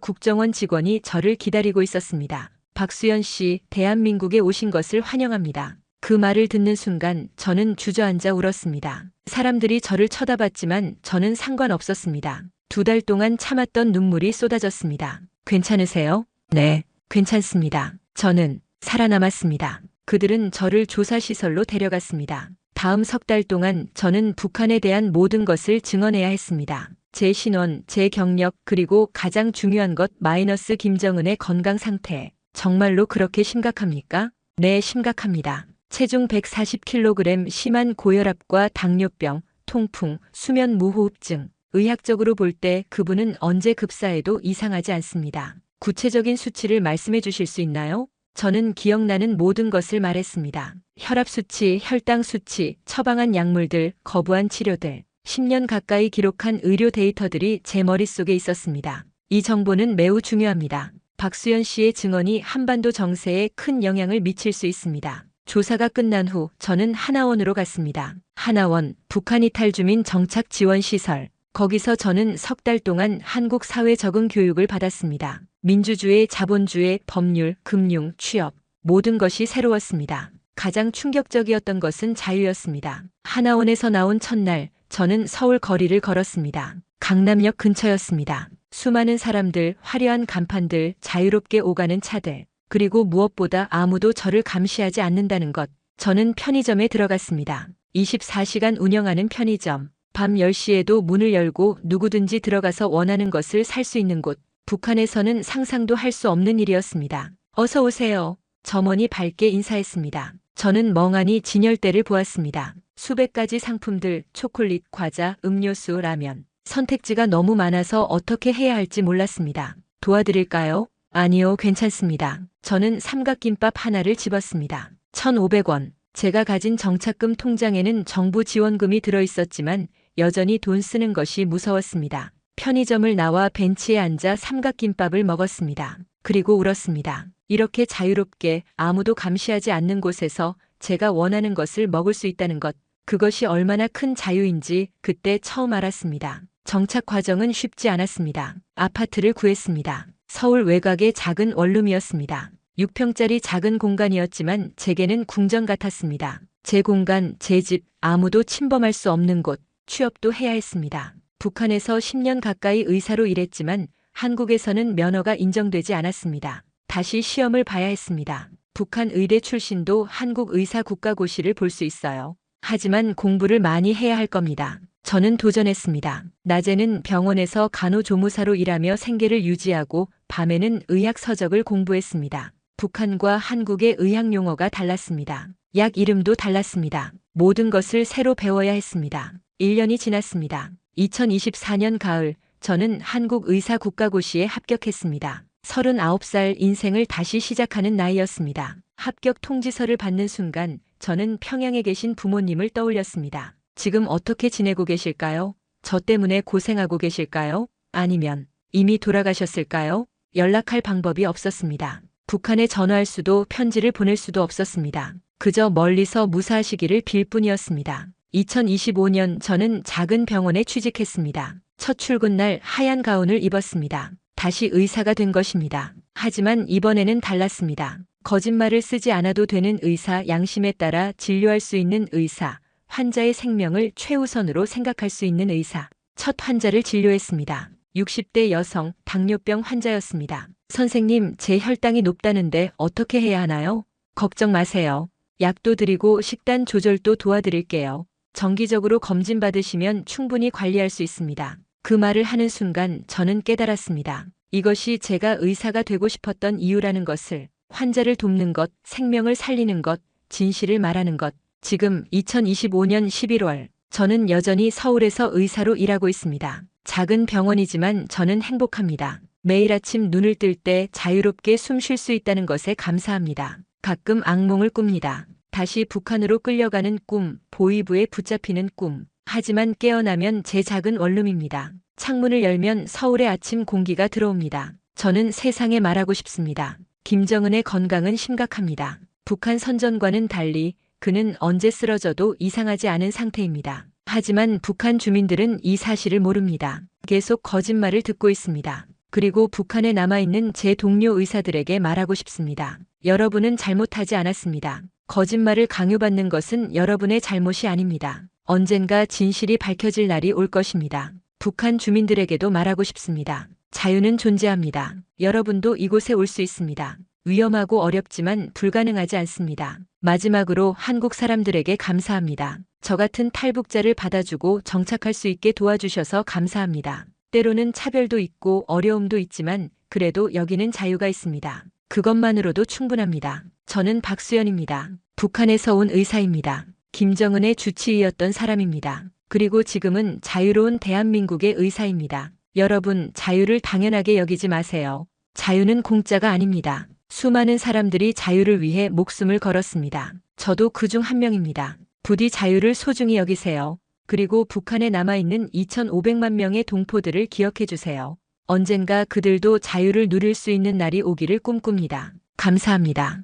국정원 직원이 저를 기다리고 있었습니다. 박수연 씨, 대한민국에 오신 것을 환영합니다. 그 말을 듣는 순간 저는 주저앉아 울었습니다. 사람들이 저를 쳐다봤지만 저는 상관없었습니다. 2달 동안 참았던 눈물이 쏟아졌습니다. 괜찮으세요? 네, 괜찮습니다. 저는 살아남았습니다. 그들은 저를 조사시설로 데려갔습니다. 다음 석 달 동안 저는 북한에 대한 모든 것을 증언해야 했습니다. 제 신원, 제 경력, 그리고 가장 중요한 것 마이너스 김정은의 건강 상태. 정말로 그렇게 심각합니까? 네, 심각합니다. 체중 140kg, 심한 고혈압과 당뇨병, 통풍, 수면 무호흡증. 의학적으로 볼 때 그분은 언제 급사해도 이상하지 않습니다. 구체적인 수치를 말씀해 주실 수 있나요? 저는 기억나는 모든 것을 말했습니다. 혈압 수치, 혈당 수치, 처방한 약물들, 거부한 치료들. 10년 가까이 기록한 의료 데이터들이 제 머릿속에 있었습니다. 이 정보는 매우 중요합니다. 박수연 씨의 증언이 한반도 정세에 큰 영향을 미칠 수 있습니다. 조사가 끝난 후 저는 하나원으로 갔습니다. 하나원, 북한 이탈 주민 정착 지원 시설. 거기서 저는 석 달 동안 한국 사회 적응 교육을 받았습니다. 민주주의, 자본주의, 법률, 금융, 취업. 모든 것이 새로웠습니다. 가장 충격적이었던 것은 자유였습니다. 하나원에서 나온 첫날, 저는 서울 거리를 걸었습니다. 강남역 근처였습니다. 수많은 사람들, 화려한 간판들, 자유롭게 오가는 차들. 그리고 무엇보다 아무도 저를 감시하지 않는다는 것. 저는 편의점에 들어갔습니다. 24시간 운영하는 편의점. 밤 10시에도 문을 열고 누구든지 들어가서 원하는 것을 살 수 있는 곳. 북한에서는 상상도 할 수 없는 일이었습니다. 어서 오세요. 점원이 밝게 인사했습니다. 저는 멍하니 진열대를 보았습니다. 수백 가지 상품들, 초콜릿, 과자, 음료수, 라면. 선택지가 너무 많아서 어떻게 해야 할지 몰랐습니다. 도와드릴까요? 아니요, 괜찮습니다. 저는 삼각김밥 하나를 집었습니다. 1,500원. 제가 가진 정착금 통장에는 정부 지원금이 들어있었지만 여전히 돈 쓰는 것이 무서웠습니다. 편의점을 나와 벤치에 앉아 삼각김밥을 먹었습니다. 그리고 울었습니다. 이렇게 자유롭게 아무도 감시하지 않는 곳에서 제가 원하는 것을 먹을 수 있다는 것, 그것이 얼마나 큰 자유인지 그때 처음 알았습니다. 정착 과정은 쉽지 않았습니다. 아파트를 구했습니다. 서울 외곽의 작은 원룸이었습니다. 6평짜리 작은 공간이었지만 제게는 궁전 같았습니다. 제 공간, 제 집, 아무도 침범할 수 없는 곳, 취업도 해야 했습니다. 북한에서 10년 가까이 의사로 일했지만 한국에서는 면허가 인정되지 않았습니다. 다시 시험을 봐야 했습니다. 북한 의대 출신도 한국 의사 국가고시를 볼 수 있어요. 하지만 공부를 많이 해야 할 겁니다. 저는 도전했습니다. 낮에는 병원에서 간호조무사로 일하며 생계를 유지하고 밤에는 의학 서적을 공부했습니다. 북한과 한국의 의학 용어가 달랐습니다. 약 이름도 달랐습니다. 모든 것을 새로 배워야 했습니다. 1년이 지났습니다. 2024년 가을, 저는 한국의사국가고시에 합격했습니다. 39살 인생을 다시 시작하는 나이였습니다. 합격 통지서를 받는 순간 저는 평양에 계신 부모님을 떠올렸습니다. 지금 어떻게 지내고 계실까요? 저 때문에 고생하고 계실까요? 아니면 이미 돌아가셨을까요? 연락할 방법이 없었습니다. 북한에 전화할 수도 편지를 보낼 수도 없었습니다. 그저 멀리서 무사하시기를 빌 뿐이었습니다. 2025년 저는 작은 병원에 취직했습니다. 첫 출근 날 하얀 가운을 입었습니다. 다시 의사가 된 것입니다. 하지만 이번에는 달랐습니다. 거짓말을 쓰지 않아도 되는 의사, 양심에 따라 진료할 수 있는 의사, 환자의 생명을 최우선으로 생각할 수 있는 의사. 첫 환자를 진료했습니다. 60대 여성 당뇨병 환자였습니다. 선생님, 제 혈당이 높다는데 어떻게 해야 하나요? 걱정 마세요. 약도 드리고 식단 조절도 도와드릴게요. 정기적으로 검진 받으시면 충분히 관리할 수 있습니다. 그 말을 하는 순간 저는 깨달았습니다. 이것이 제가 의사가 되고 싶었던 이유라는 것을. 환자를 돕는 것, 생명을 살리는 것, 진실을 말하는 것. 지금 2025년 11월, 저는 여전히 서울에서 의사로 일하고 있습니다. 작은 병원이지만 저는 행복합니다. 매일 아침 눈을 뜰 때 자유롭게 숨 쉴 수 있다는 것에 감사합니다. 가끔 악몽을 꿉니다. 다시 북한으로 끌려가는 꿈, 보위부에 붙잡히는 꿈. 하지만 깨어나면 제 작은 원룸입니다. 창문을 열면 서울의 아침 공기가 들어옵니다. 저는 세상에 말하고 싶습니다. 김정은의 건강은 심각합니다. 북한 선전과는 달리 그는 언제 쓰러져도 이상하지 않은 상태입니다. 하지만 북한 주민들은 이 사실을 모릅니다. 계속 거짓말을 듣고 있습니다. 그리고 북한에 남아있는 제 동료 의사들에게 말하고 싶습니다. 여러분은 잘못하지 않았습니다. 거짓말을 강요받는 것은 여러분의 잘못이 아닙니다. 언젠가 진실이 밝혀질 날이 올 것입니다. 북한 주민들에게도 말하고 싶습니다. 자유는 존재합니다. 여러분도 이곳에 올 수 있습니다. 위험하고 어렵지만 불가능하지 않습니다. 마지막으로 한국 사람들에게 감사합니다. 저 같은 탈북자를 받아주고 정착할 수 있게 도와주셔서 감사합니다. 때로는 차별도 있고 어려움도 있지만 그래도 여기는 자유가 있습니다. 그것만으로도 충분합니다. 저는 박수연입니다. 북한에서 온 의사입니다. 김정은의 주치의였던 사람입니다. 그리고 지금은 자유로운 대한민국의 의사입니다. 여러분, 자유를 당연하게 여기지 마세요. 자유는 공짜가 아닙니다. 수많은 사람들이 자유를 위해 목숨을 걸었습니다. 저도 그중 한 명입니다. 부디 자유를 소중히 여기세요. 그리고 북한에 남아있는 2,500만 명의 동포들을 기억해 주세요. 언젠가 그들도 자유를 누릴 수 있는 날이 오기를 꿈꿉니다. 감사합니다.